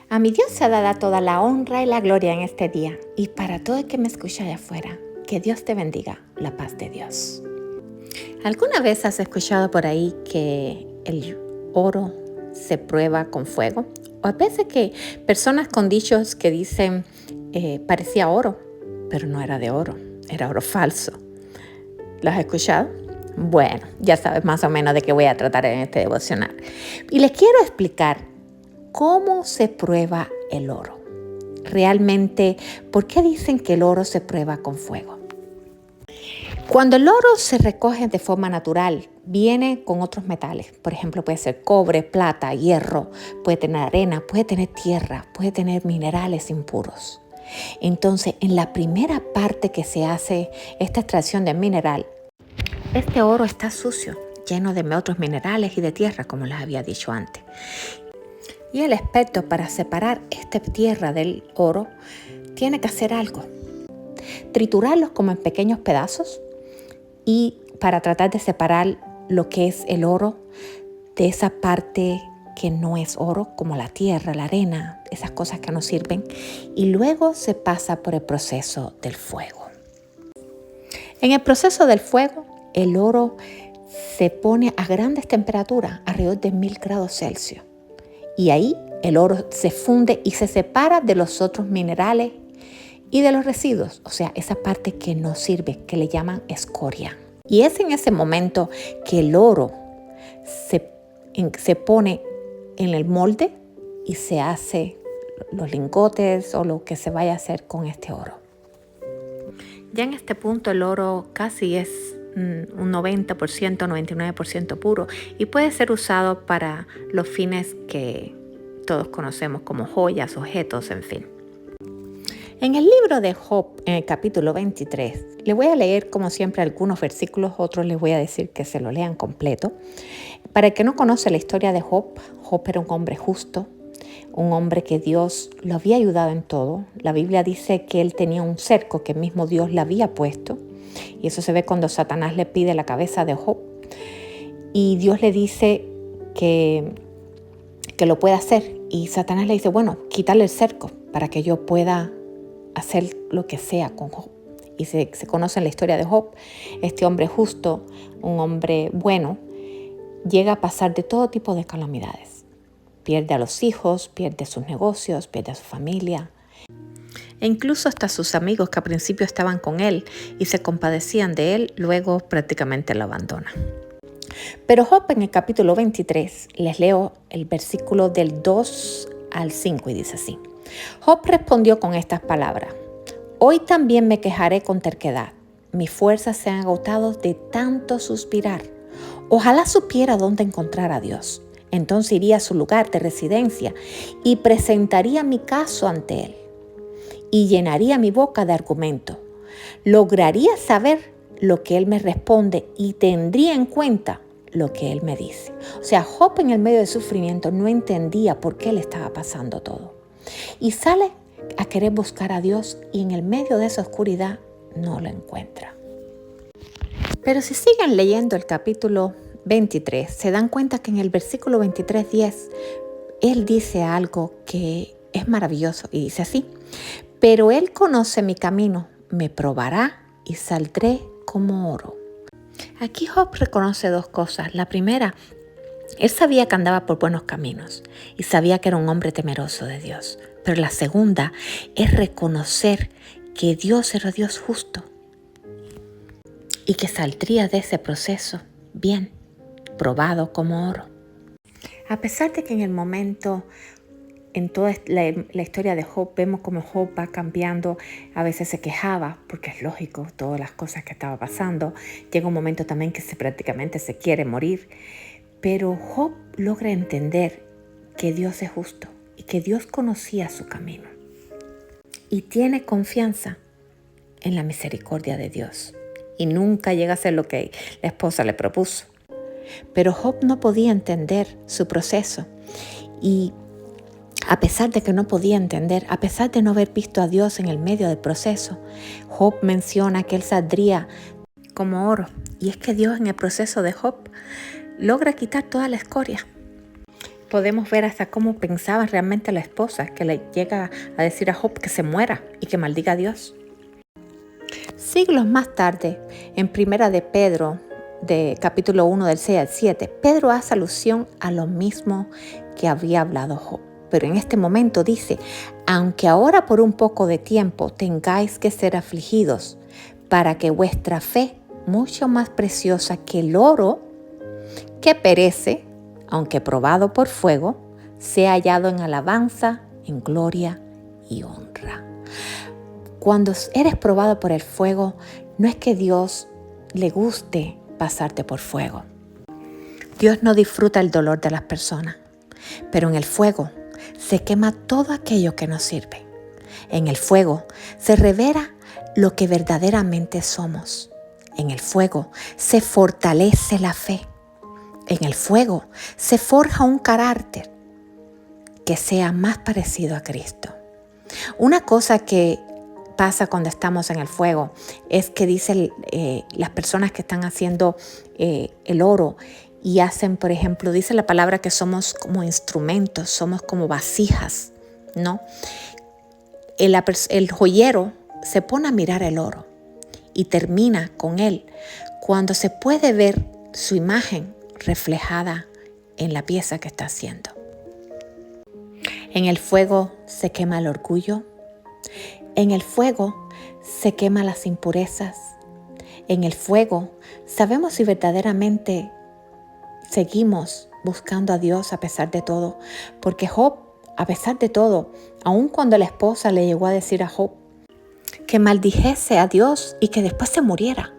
A mi Dios se dará toda la honra y la gloria en este día. Y para todo el que me escucha allá afuera, que Dios te bendiga, la paz de Dios. ¿Alguna vez has escuchado por ahí que el oro se prueba con fuego? O a veces que personas con dichos que dicen parecía oro, pero no era de oro, era oro falso. ¿Lo has escuchado? Bueno, ya sabes más o menos de qué voy a tratar en este devocional. Y les quiero explicar cómo se prueba el oro. Realmente, ¿por qué dicen que el oro se prueba con fuego? Cuando el oro se recoge de forma natural, viene con otros metales. Por ejemplo, puede ser cobre, plata, hierro, puede tener arena, puede tener tierra, puede tener minerales impuros. Entonces, en la primera parte que se hace esta extracción de mineral, este oro está sucio, lleno de otros minerales y de tierra, como les había dicho antes. Y el experto, para separar esta tierra del oro, tiene que hacer algo. Triturarlos como en pequeños pedazos y para tratar de separar lo que es el oro de esa parte que no es oro, como la tierra, la arena, esas cosas que no sirven. Y luego se pasa por el proceso del fuego. En el proceso del fuego, el oro se pone a grandes temperaturas, alrededor de 1000 grados Celsius. Y ahí el oro se funde y se separa de los otros minerales y de los residuos, o sea, esa parte que no sirve, que le llaman escoria. Y es en ese momento que el oro se pone en el molde y se hace los lingotes o lo que se vaya a hacer con este oro. Ya en este punto el oro casi es un 90%, 99% puro y puede ser usado para los fines que todos conocemos como joyas, objetos, en fin. En el libro de Job, en el capítulo 23, le voy a leer como siempre algunos versículos, otros les voy a decir que se lo lean completo. Para el que no conoce la historia de Job, Job era un hombre justo, un hombre que Dios lo había ayudado en todo. La Biblia dice que él tenía un cerco que mismo Dios le había puesto. Y eso se ve cuando Satanás le pide la cabeza de Job. Y Dios le dice que lo puede hacer. Y Satanás le dice, bueno, quítale el cerco para que yo pueda hacer lo que sea con Job. Y se conoce en la historia de Job. Este hombre justo, un hombre bueno, llega a pasar de todo tipo de calamidades. Pierde a los hijos, pierde sus negocios, pierde a su familia. E incluso hasta sus amigos que al principio estaban con él y se compadecían de él, luego prácticamente lo abandonan. Pero Job en el capítulo 23, les leo el versículo del 2 al 5 y dice así. Job respondió con estas palabras. Hoy también me quejaré con terquedad. Mis fuerzas se han agotado de tanto suspirar. Ojalá supiera dónde encontrar a Dios. Entonces iría a su lugar de residencia y presentaría mi caso ante él. Y llenaría mi boca de argumento. Lograría saber lo que él me responde y tendría en cuenta lo que él me dice. O sea, Job en el medio del sufrimiento no entendía por qué le estaba pasando todo. Y sale a querer buscar a Dios y en el medio de esa oscuridad no lo encuentra. Pero si siguen leyendo el capítulo 23, se dan cuenta que en el versículo 23:10, él dice algo que es maravilloso y dice así. Pero él conoce mi camino, me probará y saldré como oro. Aquí Job reconoce dos cosas. La primera, él sabía que andaba por buenos caminos y sabía que era un hombre temeroso de Dios. Pero la segunda es reconocer que Dios era Dios justo y que saldría de ese proceso bien, probado como oro. A pesar de que en el momento, en toda la historia de Job, vemos como Job va cambiando, a veces se quejaba, porque es lógico, todas las cosas que estaba pasando. Llega un momento también que prácticamente se quiere morir. Pero Job logra entender que Dios es justo y que Dios conocía su camino. Y tiene confianza en la misericordia de Dios. Y nunca llega a ser lo que la esposa le propuso. Pero Job no podía entender su proceso. Y a pesar de que no podía entender, a pesar de no haber visto a Dios en el medio del proceso, Job menciona que él saldría como oro. Y es que Dios en el proceso de Job logra quitar toda la escoria. podemos ver hasta cómo pensaba realmente la esposa, que le llega a decir a Job que se muera y que maldiga a Dios. Siglos más tarde, en Primera de Pedro, de capítulo 1 del 6 al 7, Pedro hace alusión a lo mismo que había hablado Job. Pero en este momento dice, aunque ahora por un poco de tiempo tengáis que ser afligidos, para que vuestra fe, mucho más preciosa que el oro, que perece, aunque probado por fuego, sea hallado en alabanza, en gloria y honra. Cuando eres probado por el fuego, no es que Dios le guste pasarte por fuego. Dios no disfruta el dolor de las personas, pero en el fuego se quema todo aquello que nos sirve. En el fuego se revela lo que verdaderamente somos. En el fuego se fortalece la fe. En el fuego se forja un carácter que sea más parecido a Cristo. Una cosa que pasa cuando estamos en el fuego es que dicen las personas que están haciendo el oro y hacen, por ejemplo, dice la palabra que somos como instrumentos, somos como vasijas, ¿no? El joyero se pone a mirar el oro y termina con él cuando se puede ver su imagen reflejada en la pieza que está haciendo. En el fuego se quema el orgullo. En el fuego se queman las impurezas. En el fuego sabemos si verdaderamente seguimos buscando a Dios a pesar de todo. Porque Job, a pesar de todo, aun cuando la esposa le llegó a decir a Job que maldijese a Dios y que después se muriera.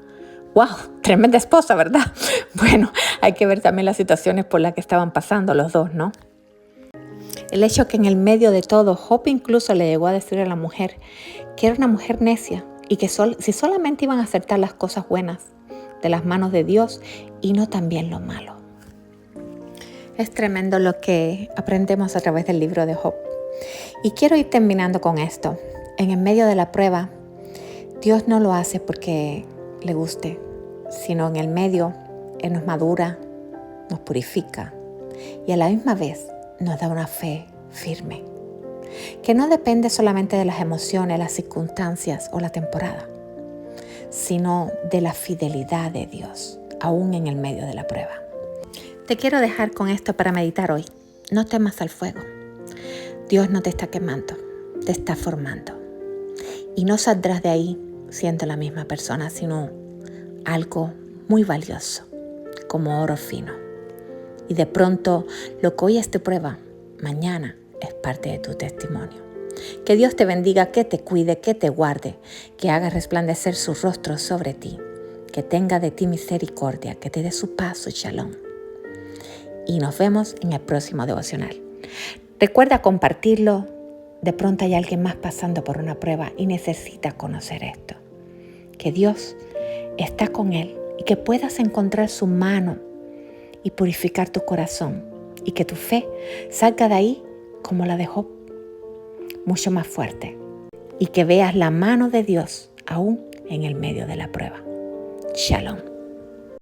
¡Wow! Tremenda esposa, ¿verdad? Bueno, hay que ver también las situaciones por las que estaban pasando los dos, ¿no? El hecho que en el medio de todo, Job incluso le llegó a decir a la mujer que era una mujer necia y que si solamente iban a aceptar las cosas buenas de las manos de Dios y no también lo malo. Es tremendo lo que aprendemos a través del libro de Job. Y quiero ir terminando con esto. En el medio de la prueba, Dios no lo hace porque le guste, sino en el medio Él nos madura, nos purifica y a la misma vez nos da una fe firme, que no depende solamente de las emociones, las circunstancias o la temporada, sino de la fidelidad de Dios, aún en el medio de la prueba. Te quiero dejar con esto para meditar hoy. No temas al fuego. Dios no te está quemando, te está formando. Y no saldrás de ahí siendo la misma persona, sino algo muy valioso, como oro fino. Y de pronto, lo que hoy es tu prueba, mañana es parte de tu testimonio. Que Dios te bendiga, que te cuide, que te guarde, que haga resplandecer su rostro sobre ti, que tenga de ti misericordia, que te dé su paz, su shalom. Y nos vemos en el próximo devocional. Recuerda compartirlo. De pronto hay alguien más pasando por una prueba y necesita conocer esto. Que Dios está con él y que puedas encontrar su mano y purificar tu corazón y que tu fe salga de ahí como la de Job, mucho más fuerte, y que veas la mano de Dios aún en el medio de la prueba. Shalom.